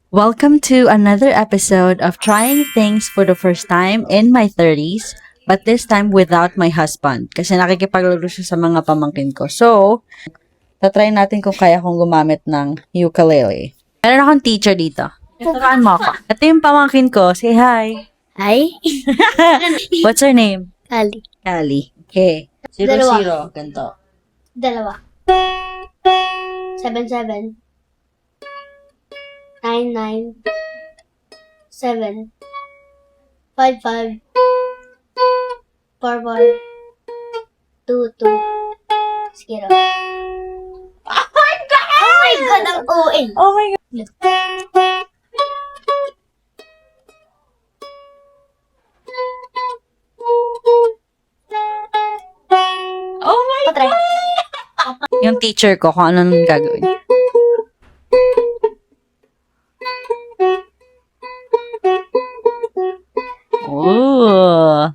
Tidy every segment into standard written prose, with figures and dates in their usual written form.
Welcome to another episode of trying things for the first time in my 30s, but this time without my husband kasi nakikipaglaro siya sa mga pamangkin ko. So, tatry natin kung kaya kong gumamit ng ukulele. Meron akong teacher dito. Turuan mo ako. Ito yung pamangkin ko. Say hi. Hi? What's her name? Ali. Ali. Okay. 0-0. Ganito. Dalawa. 7-7. 9-9. 7. 5-5. 4-4. 2-2. 0. Oh my God! Ang OA! Oh my God. Oh my Patry. Yung teacher ko kung anong gagawin. Ooh.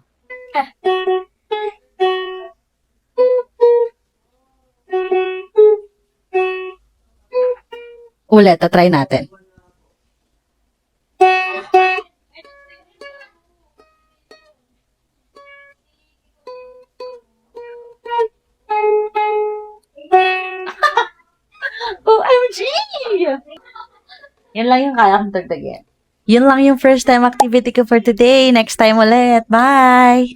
Ulit, try natin. OMG! Yan lang yung kaya kong dagdagin. Yun lang yung first time activity ko for today. Next time ulit. Bye!